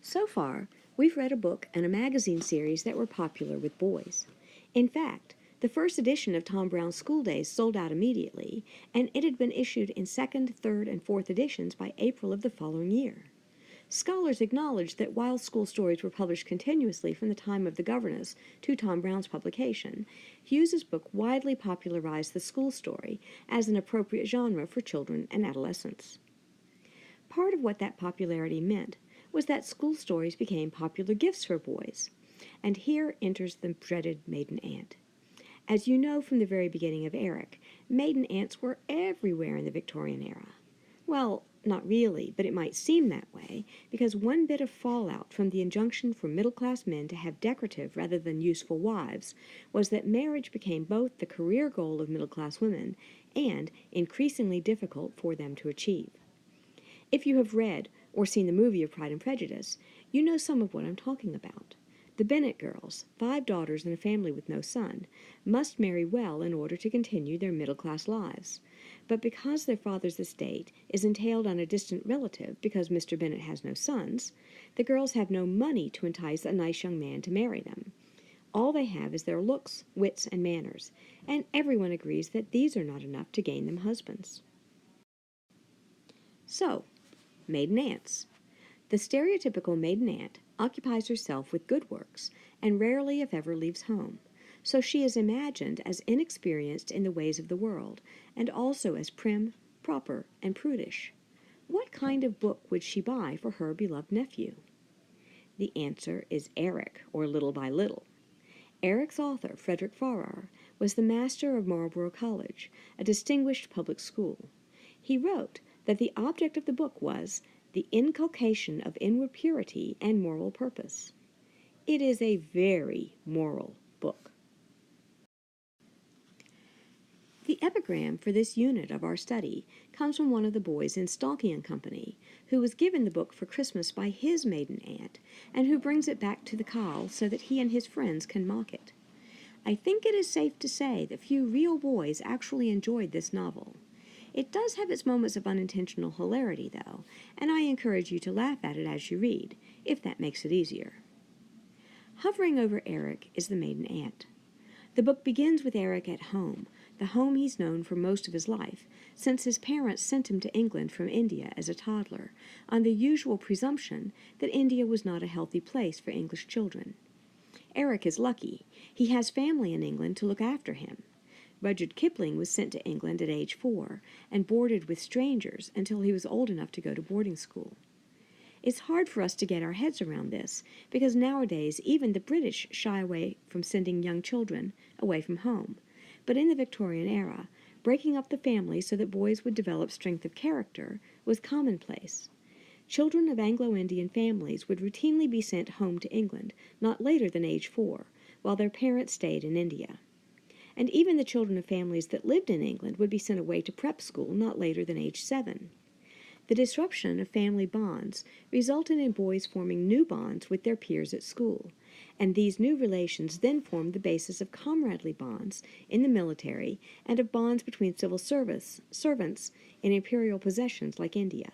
So far, we've read a book and a magazine series that were popular with boys. In fact, the first edition of Tom Brown's School Days sold out immediately, and it had been issued in second, third, and fourth editions by April of the following year. Scholars acknowledge that while school stories were published continuously from the time of the governess to Tom Brown's publication, Hughes's book widely popularized the school story as an appropriate genre for children and adolescents. Part of what that popularity meant was that school stories became popular gifts for boys. And here enters the dreaded maiden aunt. As you know from the very beginning of Eric, maiden aunts were everywhere in the Victorian era. Well, not really, but it might seem that way, because one bit of fallout from the injunction for middle-class men to have decorative rather than useful wives was that marriage became both the career goal of middle-class women and increasingly difficult for them to achieve. If you have read or seen the movie of Pride and Prejudice, you know some of what I'm talking about. The Bennet girls, 5 daughters and a family with no son, must marry well in order to continue their middle-class lives. But because their father's estate is entailed on a distant relative because Mr. Bennet has no sons, the girls have no money to entice a nice young man to marry them. All they have is their looks, wits, and manners, and everyone agrees that these are not enough to gain them husbands. So, maiden aunts. The stereotypical maiden aunt occupies herself with good works and rarely if ever leaves home, so she is imagined as inexperienced in the ways of the world and also as prim, proper, and prudish. What kind of book would she buy for her beloved nephew? The answer is Eric, or Little by Little. Eric's author, Frederick Farrar, was the master of Marlborough College, a distinguished public school. He wrote that the object of the book was the inculcation of inward purity and moral purpose. It is a very moral book. The epigram for this unit of our study comes from one of the boys in Stalky and Company, who was given the book for Christmas by his maiden aunt, and who brings it back to the Col so that he and his friends can mock it. I think it is safe to say that few real boys actually enjoyed this novel. It does have its moments of unintentional hilarity, though, and I encourage you to laugh at it as you read, if that makes it easier. Hovering over Eric is the maiden aunt. The book begins with Eric at home, the home he's known for most of his life, since his parents sent him to England from India as a toddler, on the usual presumption that India was not a healthy place for English children. Eric is lucky. He has family in England to look after him. Rudyard Kipling was sent to England at age 4 and boarded with strangers until he was old enough to go to boarding school. It's hard for us to get our heads around this, because nowadays even the British shy away from sending young children away from home. But in the Victorian era, breaking up the family so that boys would develop strength of character was commonplace. Children of Anglo-Indian families would routinely be sent home to England not later than age 4, while their parents stayed in India. And even the children of families that lived in England would be sent away to prep school not later than age 7. The disruption of family bonds resulted in boys forming new bonds with their peers at school, and these new relations then formed the basis of comradely bonds in the military and of bonds between civil servants in imperial possessions like India.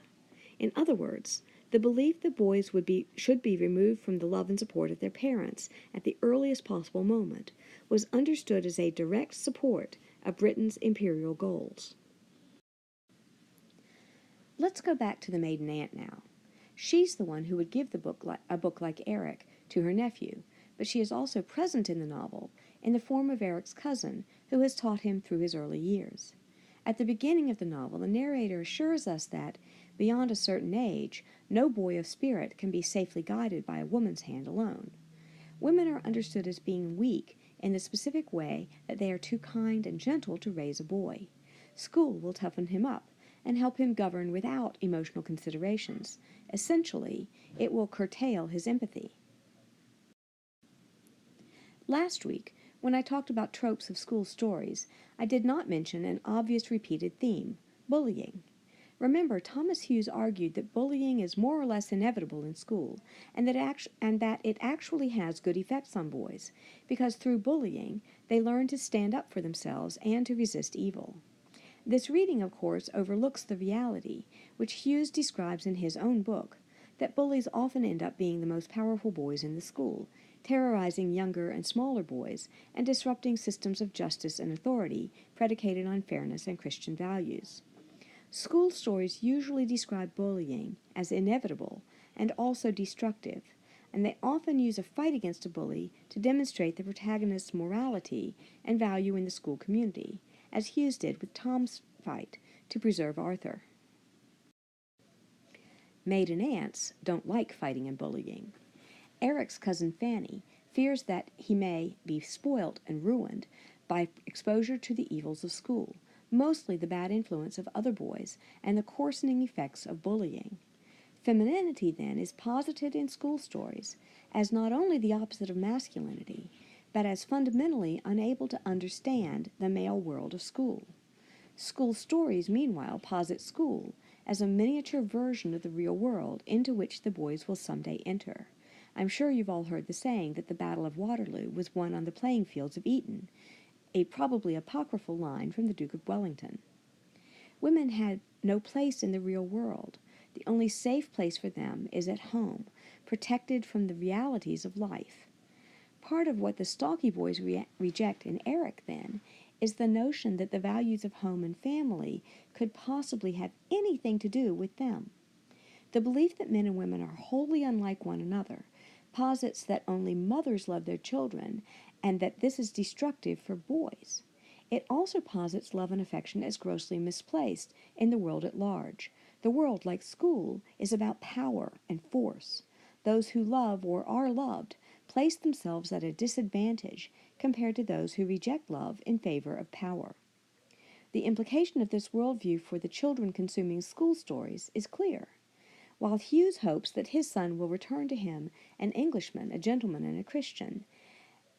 In other words, the belief that boys should be removed from the love and support of their parents at the earliest possible moment was understood as a direct support of Britain's imperial goals. Let's go back to the maiden aunt now. She's the one who would give a book like Eric to her nephew, but she is also present in the novel in the form of Eric's cousin, who has taught him through his early years. At the beginning of the novel, the narrator assures us that, beyond a certain age, no boy of spirit can be safely guided by a woman's hand alone. Women are understood as being weak in the specific way that they are too kind and gentle to raise a boy. School will toughen him up and help him govern without emotional considerations. Essentially, it will curtail his empathy. Last week, when I talked about tropes of school stories, I did not mention an obvious repeated theme: bullying. Remember, Thomas Hughes argued that bullying is more or less inevitable in school, and that it actually has good effects on boys, because through bullying, they learn to stand up for themselves and to resist evil. This reading, of course, overlooks the reality, which Hughes describes in his own book, that bullies often end up being the most powerful boys in the school, terrorizing younger and smaller boys and disrupting systems of justice and authority predicated on fairness and Christian values. School stories usually describe bullying as inevitable and also destructive, and they often use a fight against a bully to demonstrate the protagonist's morality and value in the school community, as Hughes did with Tom's fight to preserve Arthur. Maiden aunts don't like fighting and bullying. Eric's cousin Fanny fears that he may be spoilt and ruined by exposure to the evils of school, mostly the bad influence of other boys and the coarsening effects of bullying. Femininity, then, is posited in school stories as not only the opposite of masculinity, but as fundamentally unable to understand the male world of school. School stories, meanwhile, posit school as a miniature version of the real world into which the boys will someday enter. I'm sure you've all heard the saying that the Battle of Waterloo was won on the playing fields of Eton, a probably apocryphal line from the Duke of Wellington. Women had no place in the real world. The only safe place for them is at home, protected from the realities of life. Part of what the Stalky boys reject in Eric, then, is the notion that the values of home and family could possibly have anything to do with them. The belief that men and women are wholly unlike one another posits that only mothers love their children and that this is destructive for boys. It also posits love and affection as grossly misplaced in the world at large. The world, like school, is about power and force. Those who love or are loved place themselves at a disadvantage compared to those who reject love in favor of power. The implication of this worldview for the children consuming school stories is clear. While Hughes hopes that his son will return to him an Englishman, a gentleman, and a Christian,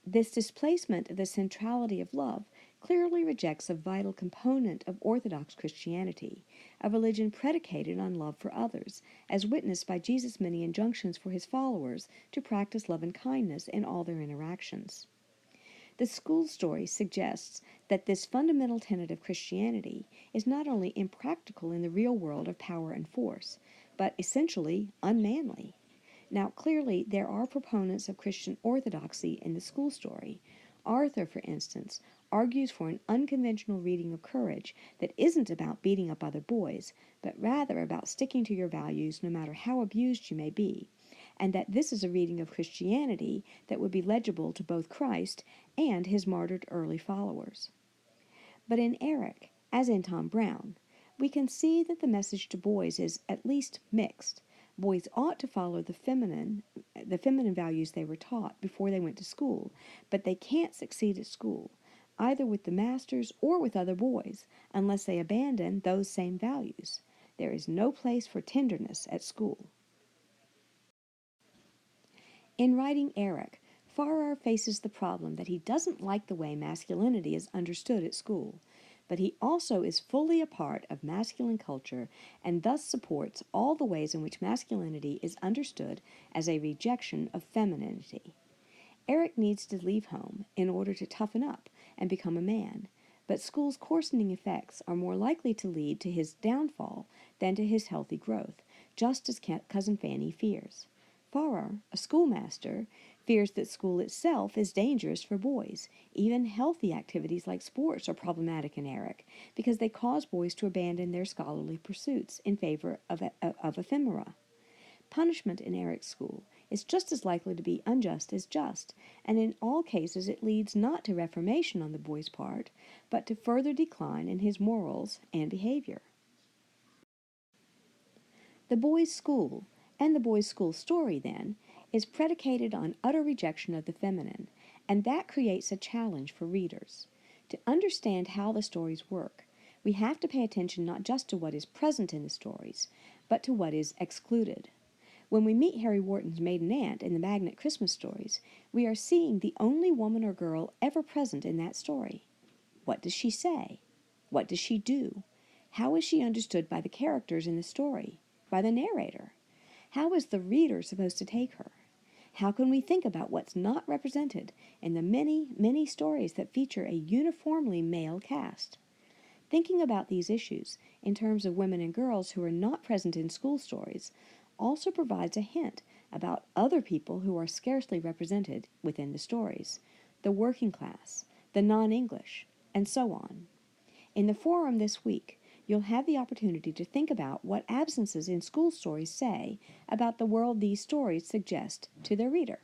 this displacement of the centrality of love clearly rejects a vital component of Orthodox Christianity, a religion predicated on love for others, as witnessed by Jesus' many injunctions for his followers to practice love and kindness in all their interactions. The school story suggests that this fundamental tenet of Christianity is not only impractical in the real world of power and force, but essentially unmanly. Now, clearly, there are proponents of Christian orthodoxy in the school story. Arthur, for instance, argues for an unconventional reading of courage that isn't about beating up other boys, but rather about sticking to your values no matter how abused you may be, and that this is a reading of Christianity that would be legible to both Christ and his martyred early followers. But in Eric, as in Tom Brown, we can see that the message to boys is at least mixed. Boys ought to follow the feminine values they were taught before they went to school, but they can't succeed at school, either with the masters or with other boys, unless they abandon those same values. There is no place for tenderness at school. In writing Eric, Farrar faces the problem that he doesn't like the way masculinity is understood at school, but he also is fully a part of masculine culture and thus supports all the ways in which masculinity is understood as a rejection of femininity. Eric needs to leave home in order to toughen up and become a man, but school's coarsening effects are more likely to lead to his downfall than to his healthy growth, just as Cousin Fanny fears. Farrar, a schoolmaster, fears that school itself is dangerous for boys. Even healthy activities like sports are problematic in Eric because they cause boys to abandon their scholarly pursuits in favor of ephemera. Punishment in Eric's school is just as likely to be unjust as just, and in all cases it leads not to reformation on the boy's part, but to further decline in his morals and behavior. The boys' school, and the boys' school story, then, is predicated on utter rejection of the feminine, and that creates a challenge for readers. To understand how the stories work, we have to pay attention not just to what is present in the stories, but to what is excluded. When we meet Harry Wharton's maiden aunt in the Magnet Christmas stories, we are seeing the only woman or girl ever present in that story. What does she say? What does she do? How is she understood by the characters in the story? By the narrator? How is the reader supposed to take her? How can we think about what's not represented in the many, many stories that feature a uniformly male cast? Thinking about these issues in terms of women and girls who are not present in school stories also provides a hint about other people who are scarcely represented within the stories, the working class, the non-English, and so on. In the forum this week, you'll have the opportunity to think about what absences in school stories say about the world these stories suggest to their reader.